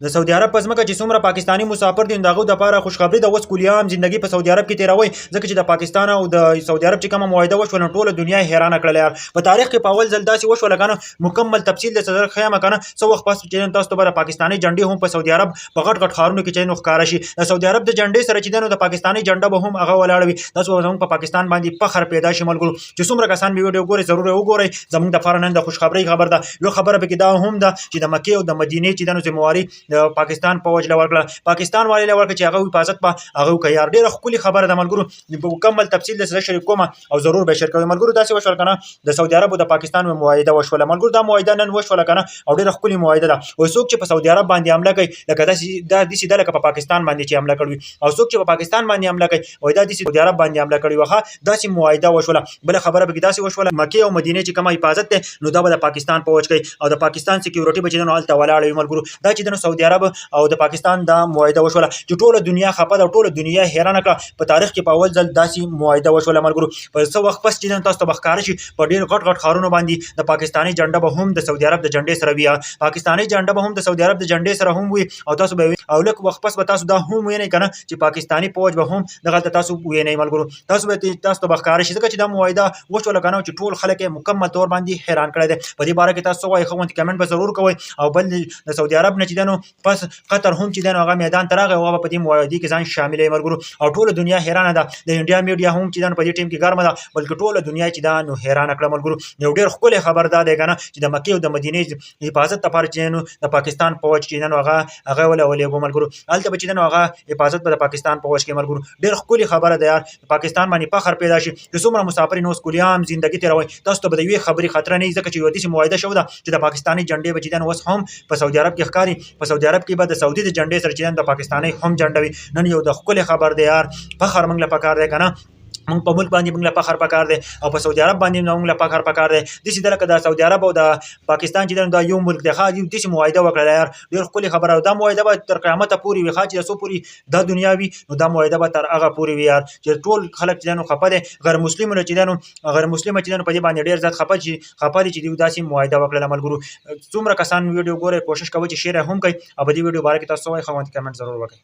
د سعودي عرب په ځمکه چې څومره پاکستاني مسافر دي د هغو دپاره خوشخبري ده، اوس کلیام زندګي په سعودي عرب کې تېروئ، ځکه چې د پاکستان او د سعودي عرب چې کومه معاهده وشوه نو ټوله دنیا یې حیرانه کړله یار. په تاریخ کې په اول ځل داسې وشوله که نه، مکمل تفصیل درته ښیم که نه، څه وخت پس چې تاسو ته به د پاکستاني جنډې هم په سعودي عرب په غټ غټ ښارونو کې چې ښکاره شي. د سعودي عرب د جنډې سره چې دی نو د پاکستاني جنډه به هم هغه ولاړه وي. داسې به زموږ په پاکستان باندې فخر پیدا شي ملګرو. چې څومره کسان مې ویډیو ګورئ ضرور یې وګورئ. زموږ دپاره نن د خوشخبرۍ خبر ده. یو خبره پکې دا هم ده چې د مکې او د مدینې چې دی نو ذمهواري د پاکستان فوج له ورکړه، پاکستان والي له ورکړه چې هغه حفاظت به هغه وکړي یار. ډېره ښکلې خبره ده ملګرو. په مکمل تفصیل درسره شریک کوم او ضرور به شیر کوئ ملګرو. داسې وشول که نه د سعودي عرب او د پاکستان معاهده وشوله ملګرو. دا معاهده نن وشوله که نه او ډېره ښکلې معاهده ده. وایي څوک چې په سعودي عرب باندې حمله کوي لکه داسې ده لکه په پاکستان باندې چې حمله کړې وي، او څوک چې په پاکستان باندې حمله کوي وایي دا داسې سعودي عرب باندې حمله کړې وه. داسې معاهده وشوله. بله خبره پکې داسې وشوله مکې او مدینې چې کومه حفاظت دی نو دا به د پاکستان فوج کوي او د پاکستان سکیورټي به چې دی نو هلته ولاړه وي ملګرو. دا چې دی نو سعودي عرب او د پاکستان دا معاهده وشوله چې ټوله دنیا خفه ده او ټوله دنیا حیرانه کړه. په تاریخ کې په اول ځل داسې معاهده وشوله ملګرو. په څه وخت پس چې تاسو ته به ښکاره شي په ډېر غټ غټ ښارونو باندې د پاکستاني جنډه به هم د سعودي عرب د جنډې سره وي، پاکستاني جنډه به هم د سعودي عرب د جنډې سره هم وي. او تاسو به او لږ وخت پس به تاسو دا هم وینئ که نه چې پاکستاني فوج به هم دغلته تاسو وینئ ملګرو. تاسو ته به ښکاره شي ځکه چې دا معاهده وشوله که نه چې ټول خلک یې مکمل طور باندې حیران کړی دی. په دې باره کې تاسو څه وایئ ښه غوندې کمنټ به ضرور کوئ. او بل د سعودي عرب نه چې دی نو پس قطر هم چې دی نو هغه میدان ته راغی او هغه په دې معاهدې کې ځان شاملوي ملګرو. او ټوله دنیا حیرانه ده. د انډیا میډیا هم چې دی نو په دې ټیم کې ګرمه ده، بلکې ټوله دنیا چې دا نو حیرانه کړه ملګرو. یو ډېر ښکلی خبر دا دی که نه چې د مکې او د مدینې حفاظت لپاره چې نو د پاکستان فوج چې دی نو هغه ولېږو ملګرو. هلته به چې دی نو هغه حفاظت به د پاکستان فوج کوي ملګرو. ډېر ښکلې خبره ده یار. پاکستان باندې فخر پیدا شي چې څومره مسافر یې نو اوس کلیام زندګي تېروئ. تاسو ته به د یوې خبرې خطره نه وي ځکه چې یوه داسې معاهده شوې ده چې د پاکستاني جنډې به چې دی نو اوس هم په سعودي عرب کې ښکاري. په سعودي عرب کې به د سعودي د جنډې سره چې دی نو د پاکستاني هم جنډه وي. نن یو د ښکلې خبر دی یار. فخر موږ له پکار دی که نه. موږ په ملک باندې موږ له فخر پکار دی او په سعودي عرب باندې موږ له فخر پکار دی. داسې ده لکه د سعودي عرب او د پاکستان چې دی دا یو ملک دی. ښه داسې معاهده وکړله یار. ډېر ښکلې خبره ده. دا معاهده به تر قیامته پورې وي. ښه چې د څو پورې دا دنیا وي نو دا معاهده به تر هغه پورې وي یار چې ټول خلک چې دی نو خفه دی. غیر مسلمونه چې دی نو غیر مسلمه چې دی نو په دې باندې ډېر زیات خفه دي چې دوی داسې معاهده وکړله ملګرو. څومره کسان ویډیو ګورئ کوشش کوئ چې شیر هم کوئ او په دې ویډیو باره کې تاسو څه وایئ ښه غوندې کمنټ ضرور وکړئ.